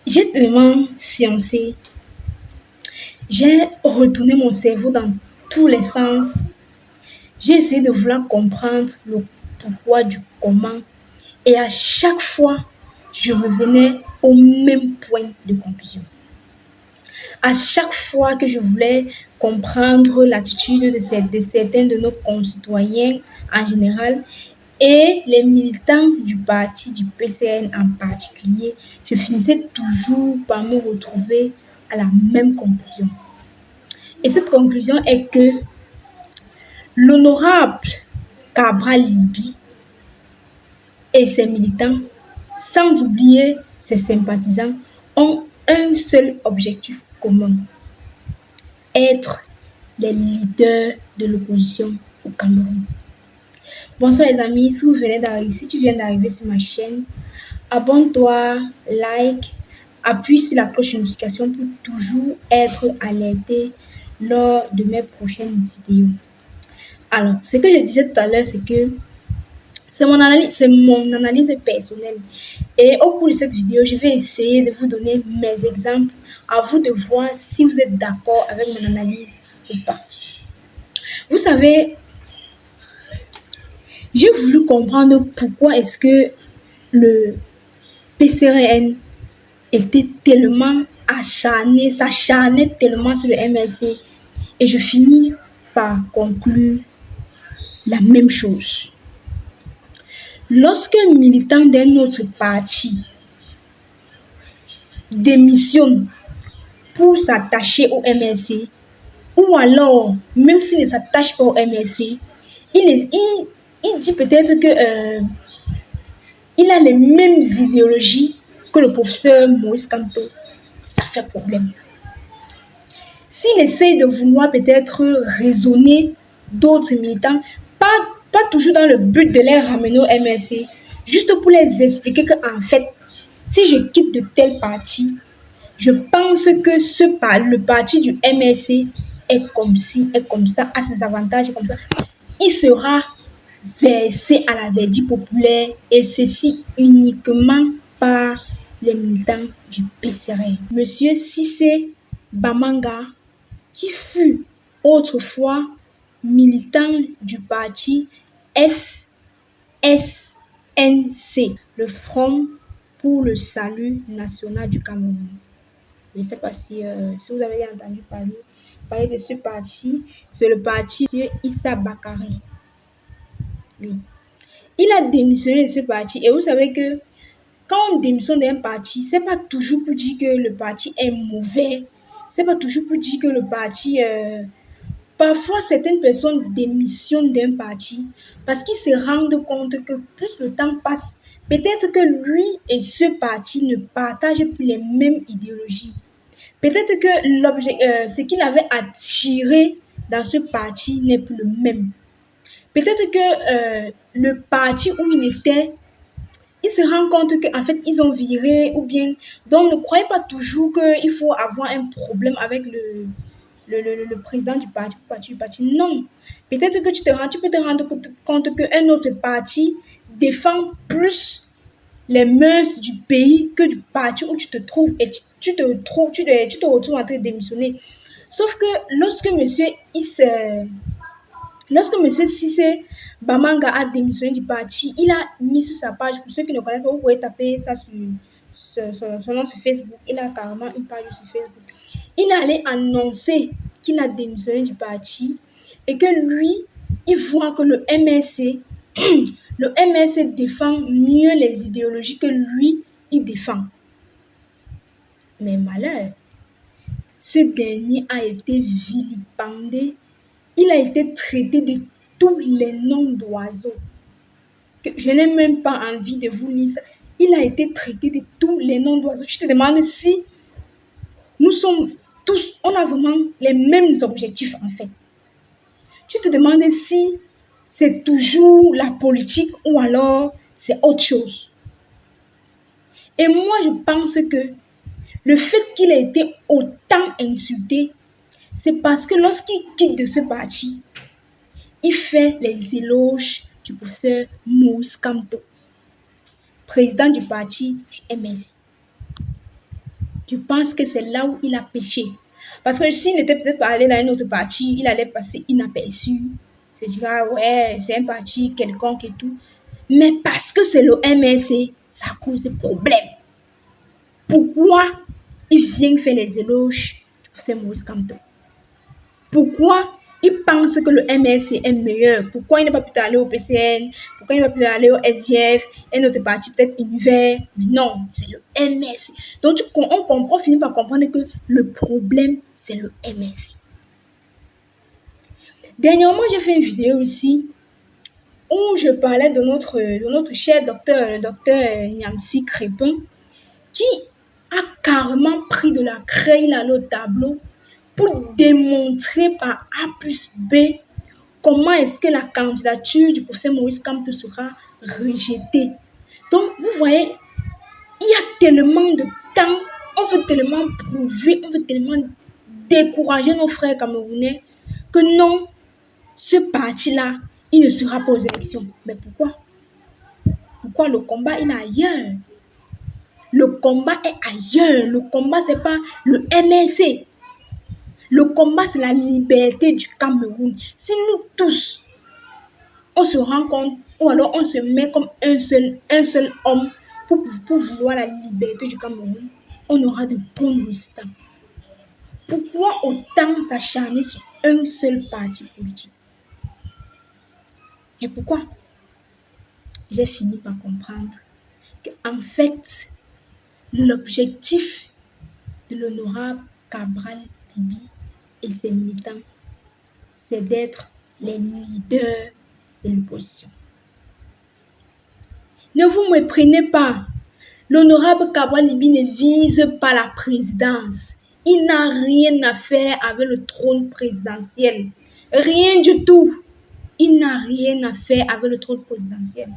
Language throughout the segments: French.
J'ai tellement sciencé, j'ai retourné mon cerveau dans tous les sens. J'ai essayé de vouloir comprendre le pourquoi du comment. Et à chaque fois, je revenais au même point de conclusion. À chaque fois que je voulais comprendre l'attitude de certains de nos concitoyens en général et les militants du parti du PCN en particulier, je finissais toujours par me retrouver à la même conclusion. Et cette conclusion est que l'honorable Cabral Libi et ses militants, sans oublier ses sympathisants, ont un seul objectif commun: être les leaders de l'opposition au Cameroun. Bonsoir les amis, si vous venez d'arriver, si tu viens d'arriver sur ma chaîne, abonne-toi, like, appuie sur la cloche de notification pour toujours être alerté lors de mes prochaines vidéos. Alors, ce que je disais tout à l'heure, c'est que c'est mon analyse personnelle. Et au cours de cette vidéo, je vais essayer de vous donner mes exemples. À vous de voir si vous êtes d'accord avec mon analyse ou pas. Vous savez, j'ai voulu comprendre pourquoi est-ce que le PCRN était tellement acharné, s'acharnait tellement sur le MLC. Et je finis par conclure la même chose. Lorsqu'un militant d'un autre parti démissionne pour s'attacher au MLC, ou alors, même s'il ne s'attache pas au MLC, il dit peut-être que il a les mêmes idéologies que le professeur Maurice Kamto. Ça fait problème. S'il essaye de vouloir peut-être raisonner d'autres militants, pas toujours dans le but de les ramener au MLC, juste pour les expliquer qu'en fait, si je quitte de tel parti, je pense que le parti du MLC est comme ci, est comme ça, a ses avantages, comme ça. Il sera versé à la verdi populaire et ceci uniquement par les militants du PCRN. Monsieur Cissé Bamanga, qui fut autrefois militant du parti FSNC, le Front pour le salut national du Cameroun. Je ne sais pas si vous avez entendu parler de ce parti. C'est le parti de Issa Bakari. Oui. Il a démissionné de ce parti. Et vous savez que quand on démissionne d'un parti, c'est pas toujours pour dire que le parti est mauvais. C'est pas toujours pour dire que le parti... Parfois, certaines personnes démissionnent d'un parti parce qu'ils se rendent compte que plus le temps passe, peut-être que lui et ce parti ne partagent plus les mêmes idéologies. Peut-être que ce qu'il avait attiré dans ce parti n'est plus le même. Peut-être que le parti où il était, il se rend compte qu'en fait, ils ont viré ou bien... Donc, ne croyez pas toujours qu'il faut avoir un problème avec le président du parti. Non. Peut-être que tu peux te rendre compte qu'un autre parti défend plus les mœurs du pays que du parti où tu te trouves et tu te retrouves en train de démissionner. Sauf que lorsque monsieur Cissé Bamanga a démissionné du parti, il a mis sur sa page, pour ceux qui ne connaissent pas, vous pouvez taper ça sur son nom sur Facebook. Il a carrément une page sur Facebook. Il est allé annoncer qu'il a démissionné du parti et que lui, il voit que le MRC, le MRC défend mieux les idéologies que lui, il défend. Mais malheur, ce dernier a été vilipendé. Il a été traité de tous les noms d'oiseaux. Je n'ai même pas envie de vous lire ça. Il a été traité de tous les noms d'oiseaux. Je te demande si nous sommes tous, on a vraiment les mêmes objectifs en fait. Tu te demandes si c'est toujours la politique ou alors c'est autre chose. Et moi, je pense que le fait qu'il ait été autant insulté, c'est parce que lorsqu'il quitte de ce parti, il fait les éloges du professeur Maurice Kamto, président du parti du MSI. Je pense que c'est là où il a péché. Parce que s'il était peut-être allé dans une autre partie, il allait passer inaperçu. C'est du ah ouais, c'est un parti quelconque et tout. Mais parce que c'est le MSC, ça cause problème. Pourquoi il vient faire les éloges pour ces Maurice Kamto? Pourquoi il pense que le MSC est meilleur? Pourquoi il n'est pas pu aller au PCN? Pourquoi il n'est pas pu aller au SDF? Et notre parti peut-être univers? Mais non, c'est le MSC. Donc on finit par comprendre que le problème, c'est le MSC. Dernièrement, j'ai fait une vidéo aussi où je parlais de notre cher docteur, le docteur Niamsi Crépin, qui a carrément pris de la craie à l'autre tableau pour démontrer par A plus B comment est-ce que la candidature du professeur Maurice Kamto sera rejetée. Donc, vous voyez, il y a tellement de temps, on veut tellement prouver, on veut tellement décourager nos frères camerounais que non, ce parti-là, il ne sera pas aux élections. Mais pourquoi? Pourquoi le combat, il est ailleurs? Le combat est ailleurs. Le combat, ce n'est pas le MSC. Le combat, c'est la liberté du Cameroun. Si nous tous, on se rend compte, ou alors on se met comme un seul homme pour vouloir la liberté du Cameroun, on aura de bons résultats. Pourquoi autant s'acharner sur un seul parti politique? Et pourquoi? J'ai fini par comprendre qu'en fait, l'objectif de l'honorable Cabral Libi et ses militants, c'est d'être les leaders de l'opposition. Ne vous méprenez pas. L'honorable Cabral Libi ne vise pas la présidence. Il n'a rien à faire avec le trône présidentiel. Rien du tout. Il n'a rien à faire avec le trône présidentiel.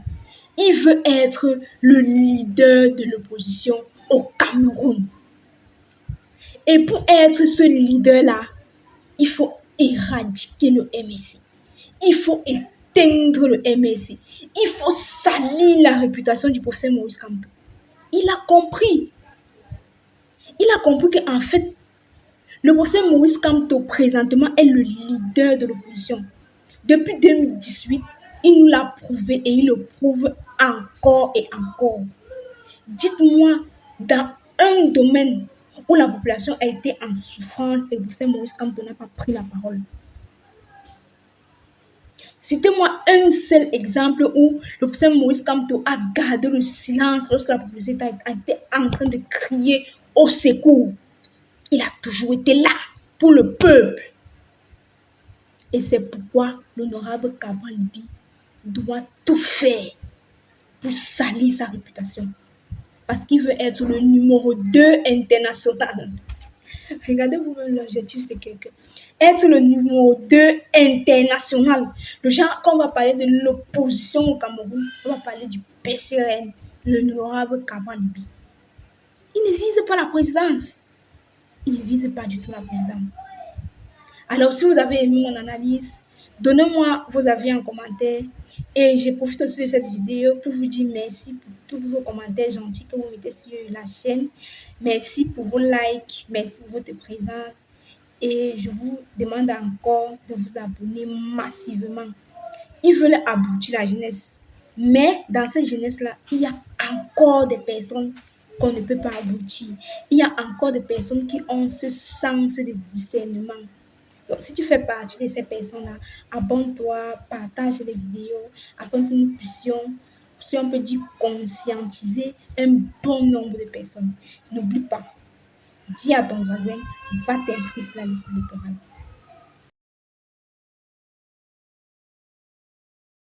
Il veut être le leader de l'opposition au Cameroun. Et pour être ce leader-là, il faut éradiquer le MSC. Il faut éteindre le MSC. Il faut salir la réputation du professeur Maurice Kamto. Il a compris. Il a compris qu'en fait, le professeur Maurice Kamto, présentement, est le leader de l'opposition. Depuis 2018, il nous l'a prouvé et il le prouve encore et encore. Dites-moi, dans un domaine où la population a été en souffrance et le professeur Maurice Kamto n'a pas pris la parole. Citez-moi un seul exemple où le professeur Maurice Kamto a gardé le silence lorsque la population a été en train de crier au secours. Il a toujours été là pour le peuple. Et c'est pourquoi l'honorable Cabral Libi doit tout faire pour salir sa réputation. Parce qu'il veut être le numéro 2 international. Regardez vous-même l'objectif de quelqu'un. Être le numéro 2 international. Le genre, quand on va parler de l'opposition au Cameroun, on va parler du PCN, l'honorable Cabral Libi. Il ne vise pas la présidence. Il ne vise pas du tout la présidence. Alors, si vous avez aimé mon analyse, donnez-moi vos avis en commentaire. Et je profite aussi de cette vidéo pour vous dire merci pour tous vos commentaires gentils que vous mettez sur la chaîne. Merci pour vos likes, merci pour votre présence. Et je vous demande encore de vous abonner massivement. Ils veulent aboutir la jeunesse. Mais dans cette jeunesse-là, il y a encore des personnes qu'on ne peut pas aboutir. Il y a encore des personnes qui ont ce sens de discernement. Donc, si tu fais partie de ces personnes-là, abonne-toi, partage les vidéos afin que nous puissions, si on peut dire, conscientiser un bon nombre de personnes. N'oublie pas, dis à ton voisin, va t'inscrire sur la liste électorale.